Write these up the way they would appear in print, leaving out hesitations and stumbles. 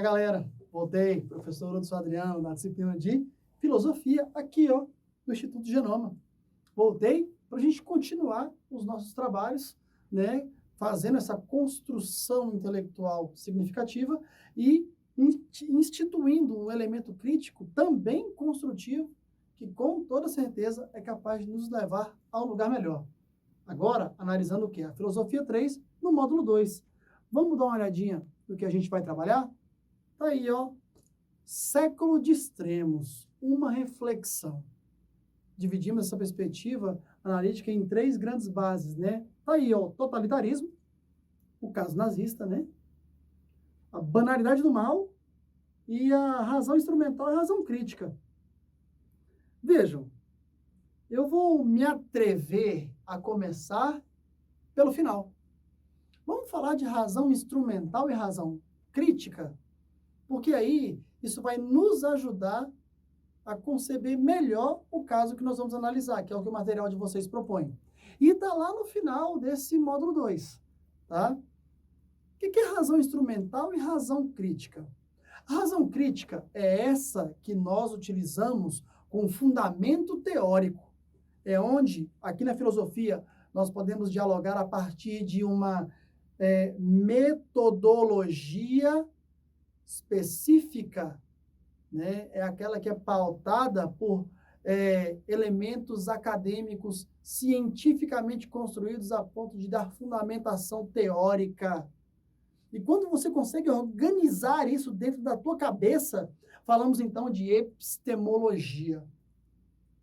Fala, galera. Voltei, professor Hudson Adriano, da disciplina de Filosofia, aqui, ó, do Instituto Genoma. Voltei para a gente continuar os nossos trabalhos, né, fazendo essa construção intelectual significativa e instituindo um elemento crítico também construtivo, que com toda certeza é capaz de nos levar a um lugar melhor. Agora, analisando o quê? A Filosofia 3, no módulo 2. Vamos dar uma olhadinha no que a gente vai trabalhar? Tá aí, ó. Século de extremos, uma reflexão. Dividimos essa perspectiva analítica em 3 grandes bases, né? Tá aí, ó, totalitarismo, o caso nazista, né? A banalidade do mal e a razão instrumental e a razão crítica. Vejam, eu vou me atrever a começar pelo final. Vamos falar de razão instrumental e razão crítica, porque aí isso vai nos ajudar a conceber melhor o caso que nós vamos analisar, que é o que o material de vocês propõe. E está lá no final desse módulo 2, tá? O que é razão instrumental e razão crítica? A razão crítica é essa que nós utilizamos com fundamento teórico. É onde, aqui na filosofia, nós podemos dialogar a partir de uma metodologia específica, né? É aquela que é pautada por elementos acadêmicos cientificamente construídos a ponto de dar fundamentação teórica. E quando você consegue organizar isso dentro da tua cabeça, falamos então de epistemologia.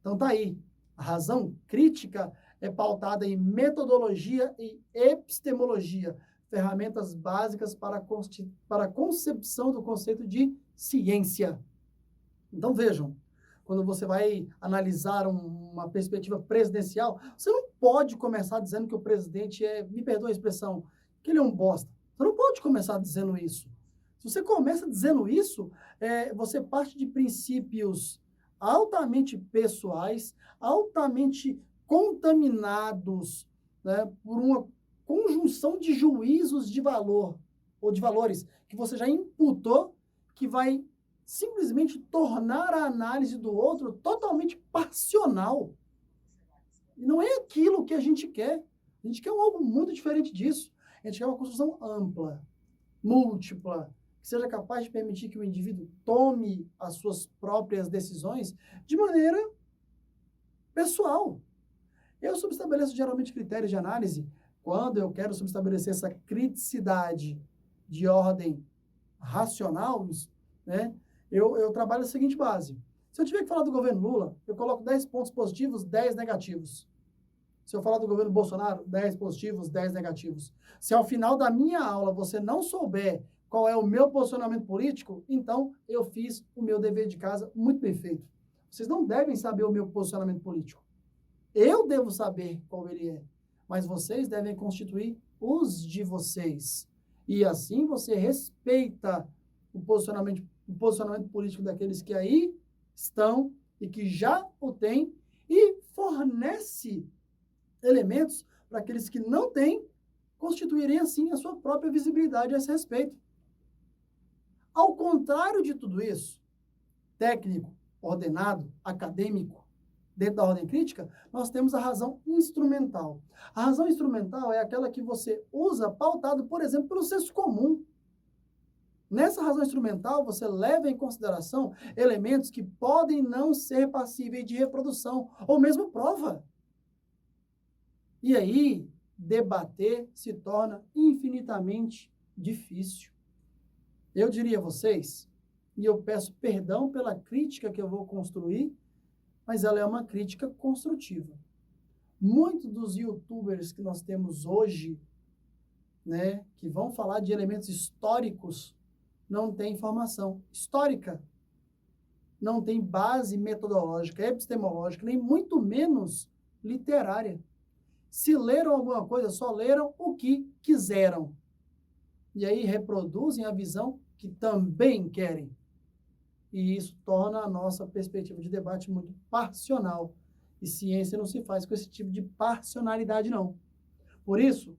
Então tá aí, a razão crítica é pautada em metodologia e epistemologia, ferramentas básicas para a concepção do conceito de ciência. Então vejam, quando você vai analisar uma perspectiva presidencial, você não pode começar dizendo que o presidente me perdoa a expressão, que ele é um bosta. Você não pode começar dizendo isso. Se você começa dizendo isso, você parte de princípios altamente pessoais, altamente contaminados, né, por uma conjunção de juízos de valor, ou de valores, que você já imputou, que vai simplesmente tornar a análise do outro totalmente passional. E não é aquilo que a gente quer. A gente quer algo muito diferente disso. A gente quer uma construção ampla, múltipla, que seja capaz de permitir que o indivíduo tome as suas próprias decisões de maneira pessoal. Eu subestabeleço geralmente critérios de análise quando eu quero subestabelecer essa criticidade de ordem racional, né? Eu trabalho a seguinte base. Se eu tiver que falar do governo Lula, eu coloco 10 pontos positivos, 10 negativos. Se eu falar do governo Bolsonaro, 10 positivos, 10 negativos. Se ao final da minha aula você não souber qual é o meu posicionamento político, então eu fiz o meu dever de casa muito bem feito. Vocês não devem saber o meu posicionamento político. Eu devo saber qual ele é, mas vocês devem constituir os de vocês. E assim você respeita o posicionamento político daqueles que aí estão e que já o têm e fornece elementos para aqueles que não têm constituírem, assim, a sua própria visibilidade a esse respeito. Ao contrário de tudo isso, técnico, ordenado, acadêmico, dentro da ordem crítica, nós temos a razão instrumental. A razão instrumental é aquela que você usa pautado, por exemplo, pelo senso comum. Nessa razão instrumental, você leva em consideração elementos que podem não ser passíveis de reprodução, ou mesmo prova. E aí, debater se torna infinitamente difícil. Eu diria a vocês, e eu peço perdão pela crítica que eu vou construir, mas ela é uma crítica construtiva. Muitos dos youtubers que nós temos hoje, né, que vão falar de elementos históricos, não têm informação histórica, não tem base metodológica, epistemológica, nem muito menos literária. Se leram alguma coisa, só leram o que quiseram. E aí reproduzem a visão que também querem. E isso torna a nossa perspectiva de debate muito passional. E ciência não se faz com esse tipo de passionalidade, não. Por isso,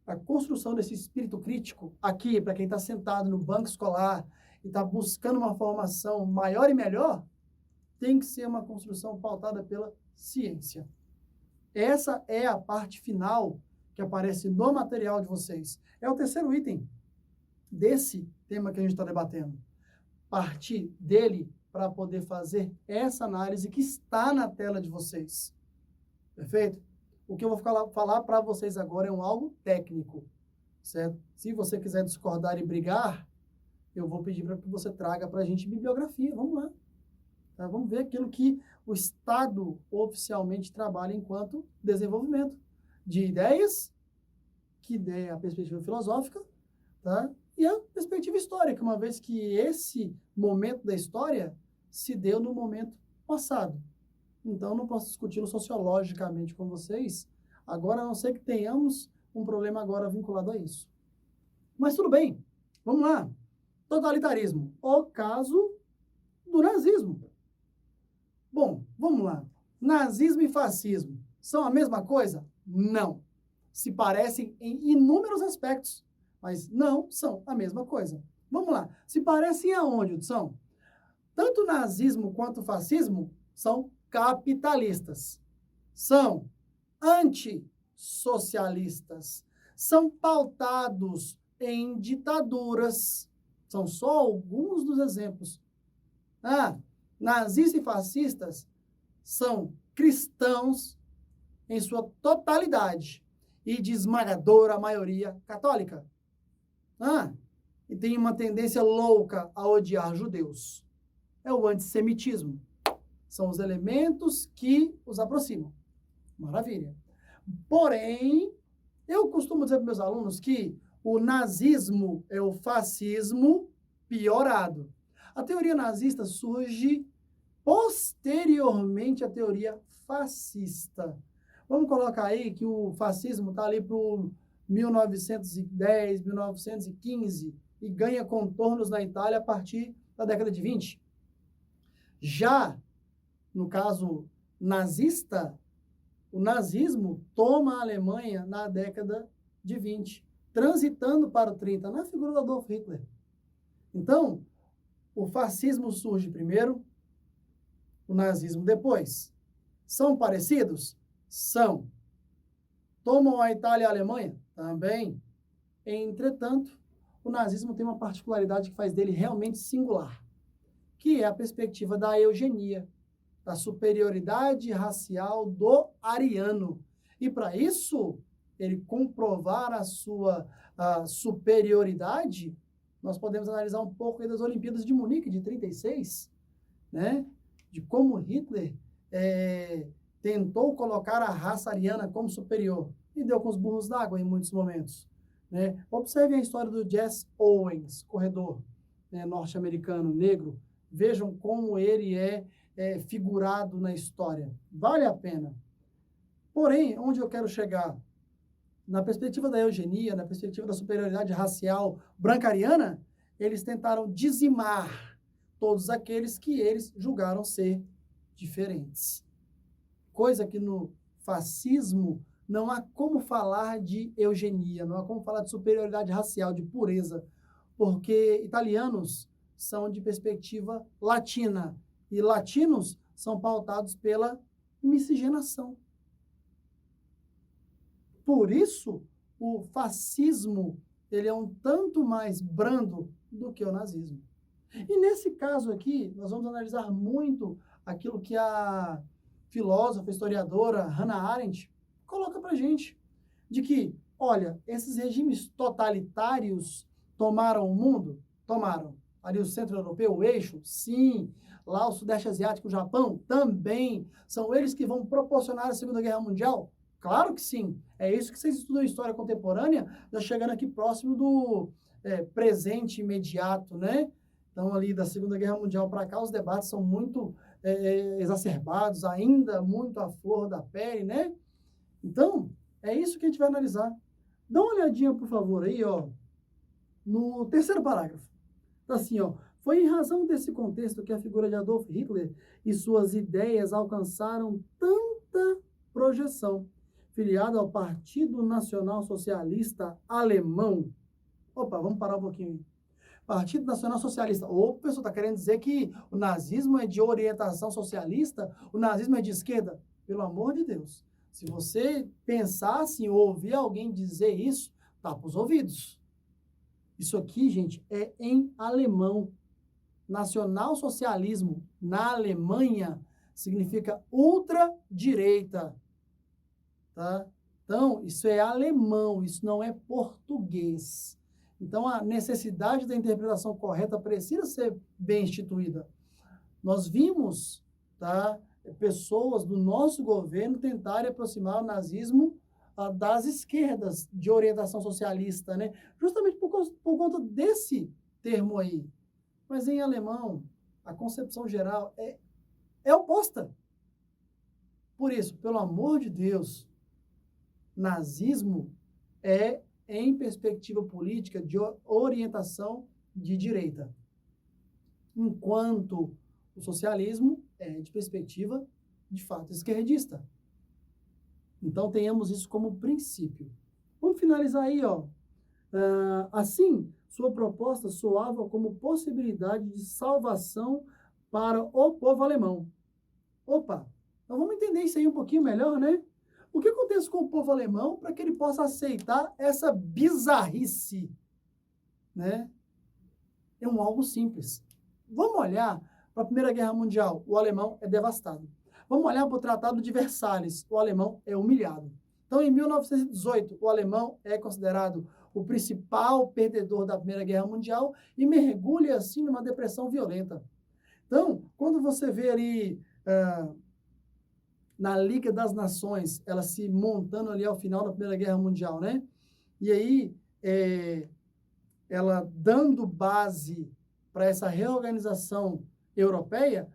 a construção desse espírito crítico, aqui, para quem está sentado no banco escolar, e está buscando uma formação maior e melhor, tem que ser uma construção pautada pela ciência. Essa é a parte final que aparece no material de vocês. É o terceiro item desse tema que a gente está debatendo. Partir dele para poder fazer essa análise que está na tela de vocês. Perfeito? O que eu vou falar para vocês agora é algo técnico, certo? Se você quiser discordar e brigar, eu vou pedir para que você traga para a gente bibliografia. Vamos lá. Tá? Vamos ver aquilo que o Estado oficialmente trabalha enquanto desenvolvimento de ideias, que é a perspectiva filosófica, tá? E a perspectiva histórica, uma vez que esse momento da história se deu no momento passado. Então, eu não posso discuti-lo sociologicamente com vocês, agora, a não ser que tenhamos um problema agora vinculado a isso. Mas tudo bem, vamos lá. Totalitarismo, o caso do nazismo. Bom, vamos lá. Nazismo e fascismo são a mesma coisa? Não. Se parecem em inúmeros aspectos, mas não são a mesma coisa. Vamos lá. Se parecem aonde, Hudson? Tanto o nazismo quanto o fascismo são capitalistas. São antissocialistas. São pautados em ditaduras. São só alguns dos exemplos. Nazistas e fascistas são cristãos em sua totalidade e de esmagadora maioria católica. E tem uma tendência louca a odiar judeus. É o antissemitismo. São os elementos que os aproximam. Maravilha. Porém, eu costumo dizer para meus alunos que o nazismo é o fascismo piorado. A teoria nazista surge posteriormente à teoria fascista. Vamos colocar aí que o fascismo está ali para o 1910, 1915 e ganha contornos na Itália a partir da década de 20. Já, no caso nazista, o nazismo toma a Alemanha na década de 20, transitando para o 30, na figura do Adolf Hitler. Então, o fascismo surge primeiro, o nazismo depois. São parecidos? São. Tomam a Itália e a Alemanha? Também. Entretanto, o nazismo tem uma particularidade que faz dele realmente singular, que é a perspectiva da eugenia, da superioridade racial do ariano. E para isso, ele comprovar a sua superioridade, nós podemos analisar um pouco aí das Olimpíadas de Munique, de 36, né? De como Hitler tentou colocar a raça ariana como superior e deu com os burros d'água em muitos momentos, né? Observem a história do Jesse Owens, corredor, né, norte-americano, negro. Vejam como ele é figurado na história. Vale a pena. Porém, onde eu quero chegar? Na perspectiva da eugenia, na perspectiva da superioridade racial branca-ariana, eles tentaram dizimar todos aqueles que eles julgaram ser diferentes. Coisa que no fascismo não há como falar de eugenia, não há como falar de superioridade racial, de pureza, porque italianos são de perspectiva latina e latinos são pautados pela miscigenação. Por isso, o fascismo ele é um tanto mais brando do que o nazismo. E nesse caso aqui, nós vamos analisar muito aquilo que a filósofa, historiadora Hannah Arendt coloca para a gente, de que, olha, esses regimes totalitários tomaram o mundo? Tomaram. Ali o centro europeu, o eixo? Sim. Lá o sudeste asiático, o Japão? Também. São eles que vão proporcionar a Segunda Guerra Mundial? Claro que sim. É isso que vocês estudam em história contemporânea, já chegando aqui próximo do presente imediato, né? Então, ali da Segunda Guerra Mundial para cá, os debates são muito exacerbados, ainda muito à flor da pele, né? Então, é isso que a gente vai analisar. Dá uma olhadinha, por favor, aí, ó, no terceiro parágrafo. Tá assim, ó. Foi em razão desse contexto que a figura de Adolf Hitler e suas ideias alcançaram tanta projeção. Filiado ao Partido Nacional Socialista Alemão. Opa, vamos parar um pouquinho. Partido Nacional Socialista. Ô, pessoal, está querendo dizer que o nazismo é de orientação socialista? O nazismo é de esquerda? Pelo amor de Deus. Se você pensar assim, ou ouvir alguém dizer isso, tapa os ouvidos. Isso aqui, gente, é em alemão. Nacionalsocialismo na Alemanha significa ultradireita, tá? Então, isso é alemão, isso não é português. Então, a necessidade da interpretação correta precisa ser bem instituída. Nós vimos, tá, pessoas do nosso governo tentarem aproximar o nazismo das esquerdas de orientação socialista, né? Justamente por conta desse termo aí. Mas em alemão, a concepção geral é oposta. Por isso, pelo amor de Deus, nazismo é em perspectiva política de orientação de direita, enquanto o socialismo é de perspectiva, de fato, esquerdista. Então, tenhamos isso como princípio. Vamos finalizar aí, ó. Assim, sua proposta soava como possibilidade de salvação para o povo alemão. Opa, então vamos entender isso aí um pouquinho melhor, né? O que acontece com o povo alemão para que ele possa aceitar essa bizarrice, né? É algo simples. Vamos olhar para a Primeira Guerra Mundial. O alemão é devastado. Vamos olhar para o Tratado de Versalhes. O alemão é humilhado. Então, em 1918, o alemão é considerado o principal perdedor da Primeira Guerra Mundial e mergulha, assim, numa depressão violenta. Então, quando você vê ali na Liga das Nações, ela se montando ali ao final da Primeira Guerra Mundial, né? E aí, ela dando base para essa reorganização europeia,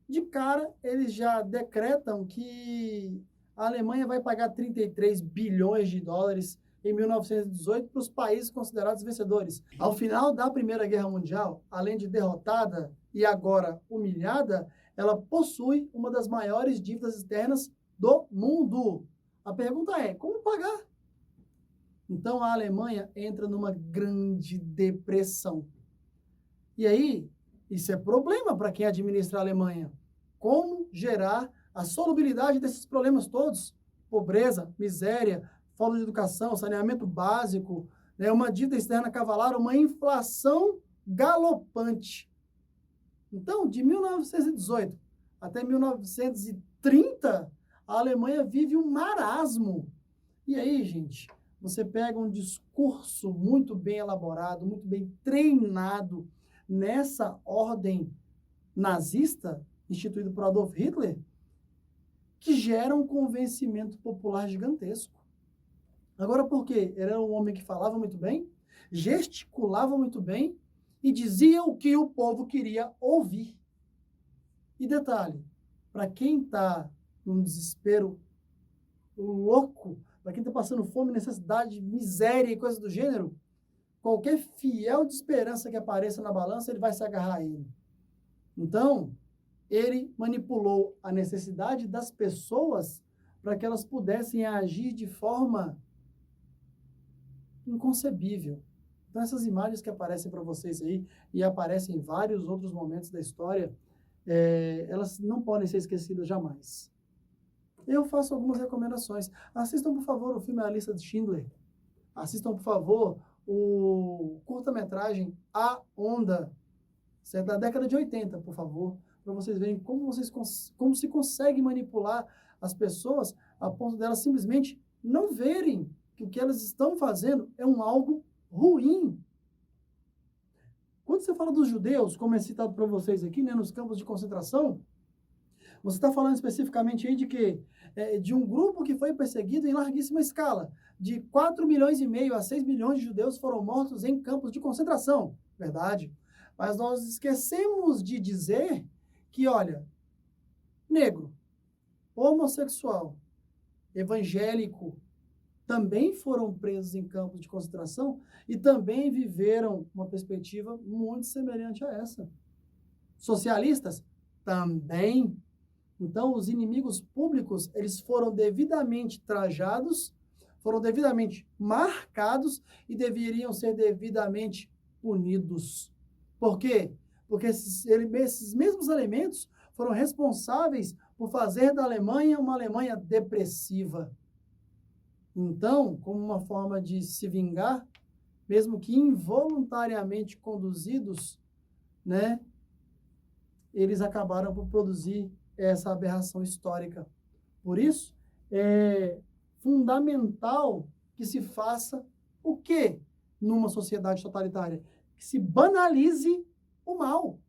de cara, eles já decretam que a Alemanha vai pagar 33 bilhões de dólares em 1918 para os países considerados vencedores. Ao final da Primeira Guerra Mundial, além de derrotada e agora humilhada, ela possui uma das maiores dívidas externas do mundo. A pergunta é, como pagar? Então, a Alemanha entra numa grande depressão. E aí, isso é problema para quem administra a Alemanha. Como gerar a solubilidade desses problemas todos? Pobreza, miséria, falta de educação, saneamento básico, né, uma dívida externa cavalar, uma inflação galopante. Então, de 1918 até 1930, a Alemanha vive um marasmo. E aí, gente, você pega um discurso muito bem elaborado, muito bem treinado nessa ordem nazista, instituído por Adolf Hitler, que gera um convencimento popular gigantesco. Agora, por quê? Ele era um homem que falava muito bem, gesticulava muito bem e dizia o que o povo queria ouvir. E detalhe, para quem está num desespero louco, para quem está passando fome, necessidade, miséria e coisas do gênero, qualquer fiel de esperança que apareça na balança, ele vai se agarrar a ele. Então, ele manipulou a necessidade das pessoas para que elas pudessem agir de forma inconcebível. Então, essas imagens que aparecem para vocês aí, e aparecem em vários outros momentos da história, elas não podem ser esquecidas jamais. Eu faço algumas recomendações. Assistam, por favor, o filme A Lista de Schindler. Assistam, por favor, o curta-metragem A Onda, certo? Da década de 80, por favor, para vocês verem como se consegue manipular as pessoas a ponto delas simplesmente não verem que o que elas estão fazendo é algo ruim. Quando você fala dos judeus, como é citado para vocês aqui, né, nos campos de concentração, você está falando especificamente aí de quê? De um grupo que foi perseguido em larguíssima escala. De 4 milhões e meio a 6 milhões de judeus foram mortos em campos de concentração. Verdade. Mas nós esquecemos de dizer que, olha, negro, homossexual, evangélico, também foram presos em campos de concentração e também viveram uma perspectiva muito semelhante a essa. Socialistas? Também. Então, os inimigos públicos, eles foram devidamente trajados, foram devidamente marcados e deveriam ser devidamente punidos. Por quê? Porque esses mesmos elementos foram responsáveis por fazer da Alemanha uma Alemanha depressiva. Então, como uma forma de se vingar, mesmo que involuntariamente conduzidos, né, eles acabaram por produzir essa aberração histórica. Por isso, é fundamental que se faça o quê numa sociedade totalitária? Que se banalize o mal.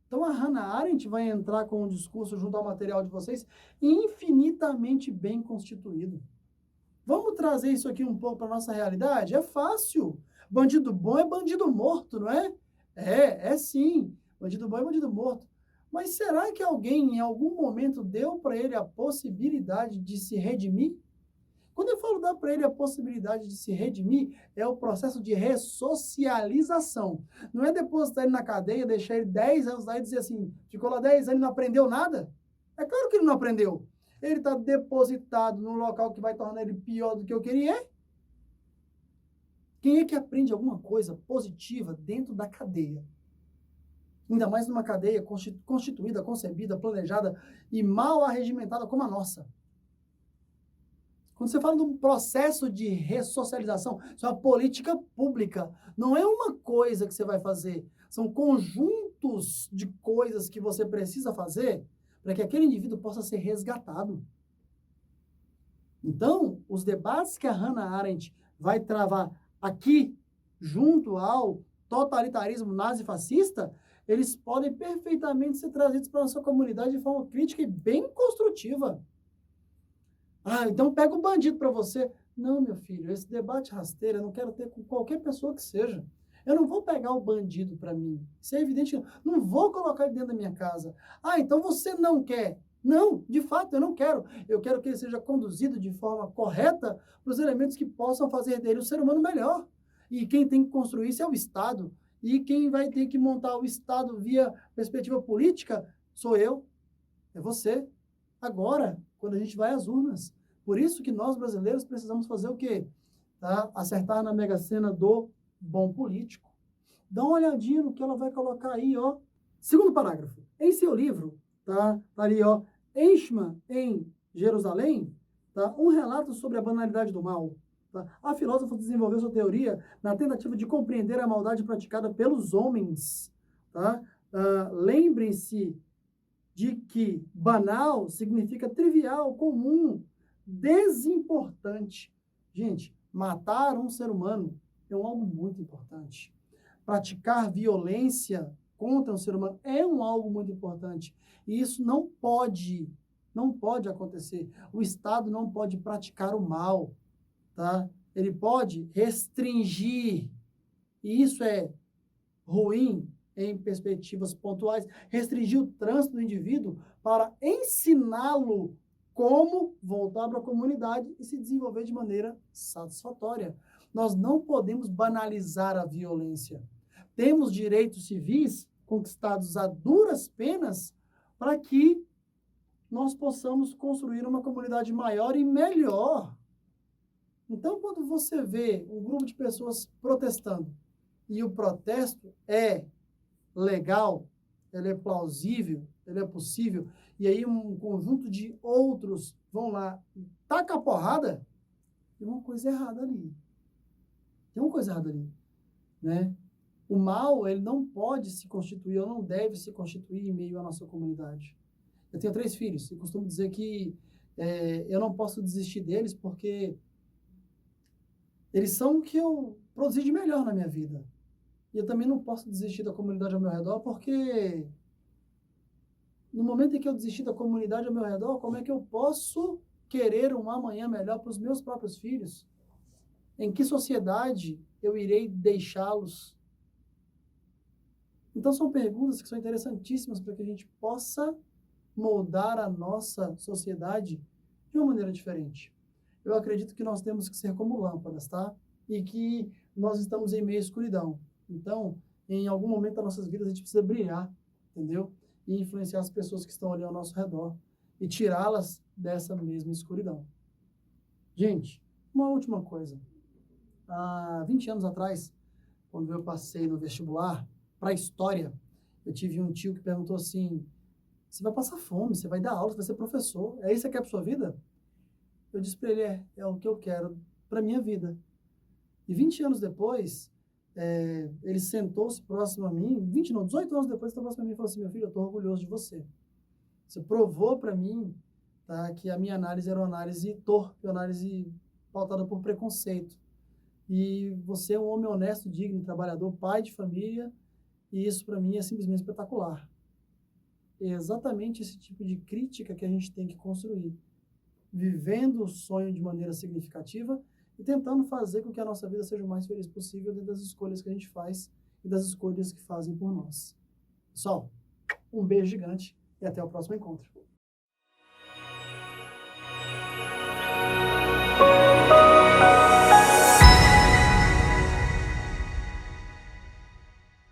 Então, a Hannah Arendt vai entrar com um discurso junto ao material de vocês infinitamente bem constituído. Vamos trazer isso aqui um pouco para a nossa realidade? É fácil. Bandido bom é bandido morto, não é? É sim. Bandido bom é bandido morto. Mas será que alguém, em algum momento, deu para ele a possibilidade de se redimir? Quando eu falo dar para ele a possibilidade de se redimir, é o processo de ressocialização. Não é depositar ele na cadeia, deixar ele 10 anos lá e dizer assim, ficou lá 10 anos e não aprendeu nada? É claro que ele não aprendeu. Ele está depositado num local que vai tornar ele pior do que eu queria. Quem é que aprende alguma coisa positiva dentro da cadeia? Ainda mais numa cadeia constituída, concebida, planejada e mal arregimentada como a nossa. Quando você fala de um processo de ressocialização, isso é uma política pública. Não é uma coisa que você vai fazer. São conjuntos de coisas que você precisa fazer para que aquele indivíduo possa ser resgatado. Então, os debates que a Hannah Arendt vai travar aqui, junto ao totalitarismo nazi-fascista, eles podem perfeitamente ser trazidos para a nossa comunidade de forma crítica e bem construtiva. Ah, então pega o bandido para você. Não, meu filho, esse debate rasteiro eu não quero ter com qualquer pessoa que seja. Eu não vou pegar o bandido para mim. Isso é evidente. Não vou colocar ele dentro da minha casa. Ah, então você não quer. Não, de fato, eu não quero. Eu quero que ele seja conduzido de forma correta para os elementos que possam fazer dele um ser humano melhor. E quem tem que construir isso é o Estado. E quem vai ter que montar o Estado via perspectiva política sou eu, é você. Agora, quando a gente vai às urnas. Por isso que nós, brasileiros, precisamos fazer o quê? Tá? Acertar na Mega Sena do bom político. Dá uma olhadinha no que ela vai colocar aí, ó. Segundo parágrafo. Em seu livro, tá ali, ó, Eichmann em Jerusalém, tá? Um relato sobre a banalidade do mal. Tá? A filósofa desenvolveu sua teoria na tentativa de compreender a maldade praticada pelos homens. Tá? Lembrem-se de que banal significa trivial, comum, desimportante. Gente, matar um ser humano é algo muito importante. Praticar violência contra um ser humano é algo muito importante. E isso não pode acontecer. O Estado não pode praticar o mal, tá? Ele pode restringir, e isso é ruim em perspectivas pontuais, restringir o trânsito do indivíduo para ensiná-lo como voltar para a comunidade e se desenvolver de maneira satisfatória. Nós não podemos banalizar a violência. Temos direitos civis conquistados a duras penas para que nós possamos construir uma comunidade maior e melhor. Então, quando você vê um grupo de pessoas protestando e o protesto é legal, ele é plausível, ele é possível, e aí um conjunto de outros vão lá e taca a porrada, tem uma coisa errada ali. Tem uma coisa errada ali, né? O mal, ele não pode se constituir, ou não deve se constituir em meio à nossa comunidade. Eu tenho 3 filhos, e costumo dizer que eu não posso desistir deles porque eles são o que eu produzi de melhor na minha vida. E eu também não posso desistir da comunidade ao meu redor, porque no momento em que eu desistir da comunidade ao meu redor, como é que eu posso querer um amanhã melhor para os meus próprios filhos? Em que sociedade eu irei deixá-los? Então, são perguntas que são interessantíssimas para que a gente possa moldar a nossa sociedade de uma maneira diferente. Eu acredito que nós temos que ser como lâmpadas, tá? E que nós estamos em meio à escuridão. Então, em algum momento das nossas vidas, a gente precisa brilhar, entendeu? E influenciar as pessoas que estão ali ao nosso redor e tirá-las dessa mesma escuridão. Gente, uma última coisa. Há 20 anos atrás, quando eu passei no vestibular para a história. Eu tive um tio que perguntou assim, você vai passar fome, você vai dar aula, você vai ser professor, é isso que você quer para sua vida? Eu disse para ele, é o que eu quero para minha vida. E 20 anos depois, ele sentou-se próximo a mim, 20 não, 18 anos depois, sentou próximo a mim e falou assim, meu filho, eu estou orgulhoso de você. Você provou para mim, tá, que a minha análise era uma análise torpe, uma análise pautada por preconceito. E você é um homem honesto, digno, trabalhador, pai de família, e isso para mim é simplesmente espetacular. É exatamente esse tipo de crítica que a gente tem que construir, vivendo o sonho de maneira significativa e tentando fazer com que a nossa vida seja o mais feliz possível dentro das escolhas que a gente faz e das escolhas que fazem por nós. Pessoal, um beijo gigante e até o próximo encontro.